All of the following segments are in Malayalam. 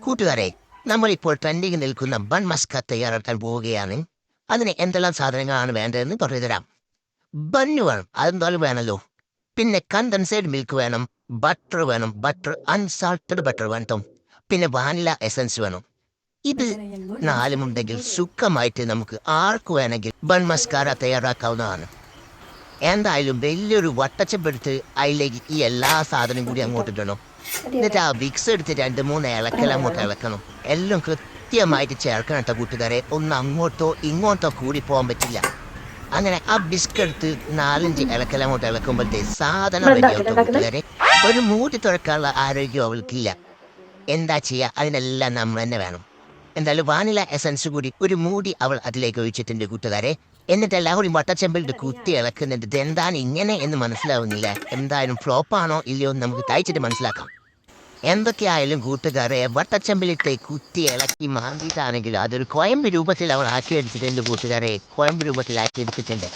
കൂട്ടുകാരെ, നമ്മളിപ്പോൾ ട്രെൻഡിങ് നിൽക്കുന്ന ബൺ മസ്ക തയ്യാറാക്കാൻ പോവുകയാണ്. അതിന് എന്തെല്ലാം സാധനങ്ങളാണ് വേണ്ടതെന്ന് പറഞ്ഞു തരാം. ബണ്ണ് വേണം, അതെന്തായാലും വേണമല്ലോ. പിന്നെ കണ്ടൻസേഡ് മിൽക്ക് വേണം, ബട്ടർ വേണം, ബട്ടർ അൺസാൾട്ടഡ് ബട്ടർ വേണം, പിന്നെ വാനില എസൻസ് വേണം. ഇത് നാലുമുണ്ടെങ്കിൽ സുഖമായിട്ട് നമുക്ക് ആർക്ക് വേണമെങ്കിൽ ബൺ മസ്കാര തയ്യാറാക്കാവുന്നതാണ്. എന്തായാലും വലിയൊരു വട്ടച്ചപ്പെടുത്ത് അതിലേക്ക് ഈ എല്ലാ സാധനവും കൂടി അങ്ങോട്ട് ഇടണം. എന്നിട്ട് ആ വിക്സ് എടുത്ത് 2-3 ഇളക്കൽ അങ്ങോട്ട് ഇളക്കണം. എല്ലാം കൃത്യമായിട്ട് ചേർക്കണം കേട്ടോ കൂട്ടുകാരെ. ഒന്ന് അങ്ങോട്ടോ ഇങ്ങോട്ടോ കൂടി പോകാൻ പറ്റില്ല. അങ്ങനെ ആ ബിസ്കറ്റ് 4-5 ഇളക്കൽ അങ്ങോട്ട് ഇളക്കുമ്പോഴത്തേ സാധനം റെഡിയാവും കൂട്ടുകാരെ. ഒരു മൂടി തുറക്കാനുള്ള ആരോഗ്യം അവൾക്കില്ല. എന്താ ചെയ്യുക, അതിനെല്ലാം നമ്മൾ തന്നെ വേണം. എന്തായാലും വാനില എസൻസ് കൂടി ഒരു മൂടി അവൾ അതിലേക്ക് ഒഴിച്ചിട്ടുണ്ട് കൂട്ടുകാരെ. എന്നിട്ട് എല്ലാവരും വട്ടച്ചെമ്പലിട്ട് കുത്തി ഇളക്കുന്നുണ്ട്. ഇത് എന്താണ് ഇങ്ങനെ എന്ന് മനസ്സിലാവുന്നില്ല. എന്തായാലും ഫ്ലോപ്പാണോ ഇല്ലയോ എന്ന് നമുക്ക് തയ്ച്ചിട്ട് മനസ്സിലാക്കാം. എന്തൊക്കെയായാലും കൂട്ടുകാരെ, വട്ടച്ചെമ്പലിട്ട് കുത്തി ഇളക്കി മാന്തിയിട്ടാണെങ്കിലും അതൊരു കോയമ്പ് രൂപത്തിൽ അവൾ ആക്കിയെടുത്തിട്ടുണ്ട് കൂട്ടുകാരെ. കോയമ്പ് രൂപത്തിൽ ആക്കിയെടുത്തിട്ടുണ്ട്.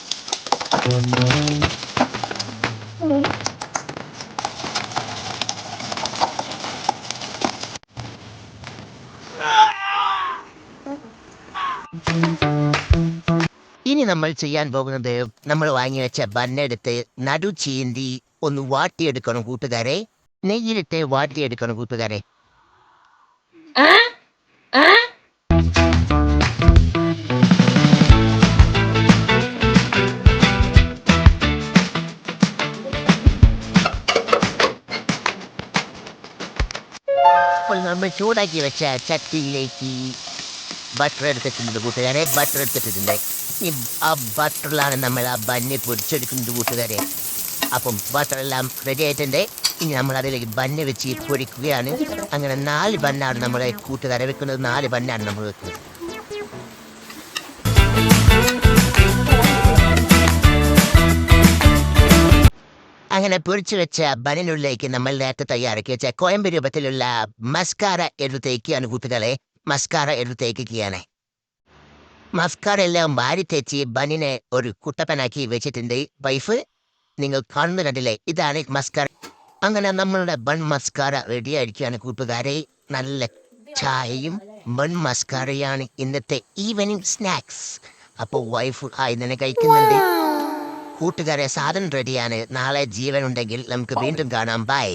ഇനി നമ്മൾ ചെയ്യാൻ പോകുന്നത്, നമ്മൾ വാങ്ങി വെച്ച ബണ്ണെടുത്ത് നടു ചീന്തി ഒന്ന് വാട്ടിയെടുക്കണം കൂട്ടുകാരെ. നെയ്യിലിട്ട് വാട്ടിയെടുക്കണം കൂട്ടുകാരെ. അപ്പോൾ നമ്മൾ ചൂടാക്കി വെച്ച ചട്ടിയിലേക്ക് ബട്ടർ എടുത്തിട്ടുണ്ട് കൂട്ടുകാരെ. ബട്ടർ എടുത്തിട്ടുണ്ട്. ഈ ആ ബട്ടറിലാണ് നമ്മൾ ആ ബന്ന് പൊരിച്ചെടുക്കുന്നത് കൂട്ടുകാരെ. അപ്പം ബട്ടറെല്ലാം റെഡി ആയിട്ടുണ്ട്. ഇനി നമ്മൾ അതിലേക്ക് ബന്ന് വെച്ച് പൊരിക്കുകയാണ്. അങ്ങനെ 4 ബന്നാണ് നമ്മളെ കൂട്ടുകാരെ വെക്കുന്നത്. 4 ബന്നാണ് നമ്മൾ വെക്കുന്നത്. അങ്ങനെ പൊരിച്ചു വെച്ച ബന്നിനുള്ളിലേക്ക് നമ്മൾ നേരത്തെ തയ്യാറാക്കി വെച്ച കോയമ്പ് രൂപത്തിലുള്ള മസ്കാര എടുത്തേക്കാണ് കൂട്ടുകാരെ. മസ്കാര എടുത്തേക്കുകയാണ്. മസ്കാര എല്ലാം വാരി തേച്ച് ബന്നിനെ ഒരു കുട്ടപ്പനാക്കി വെച്ചിട്ടുണ്ട് വൈഫ്. നിങ്ങൾ കാണുന്ന കണ്ടില്ലേ, ഇതാണ് മസ്കാര. അങ്ങനെ നമ്മളുടെ ബൺ മസ്കാര റെഡി ആയിരിക്കുകയാണ് കൂട്ടുകാരെ. നല്ല ചായയും ബൺ മസ്കാരയാണ് ഇന്നത്തെ ഈവനിങ് സ്നാക്സ്. അപ്പോൾ വൈഫ് ഇന്നെ കഴിക്കുന്നുണ്ട് കൂട്ടുകാരെ. സാധനം റെഡിയാണ്. നാളെ ജീവനുണ്ടെങ്കിൽ നമുക്ക് വീണ്ടും കാണാം. ബൈ.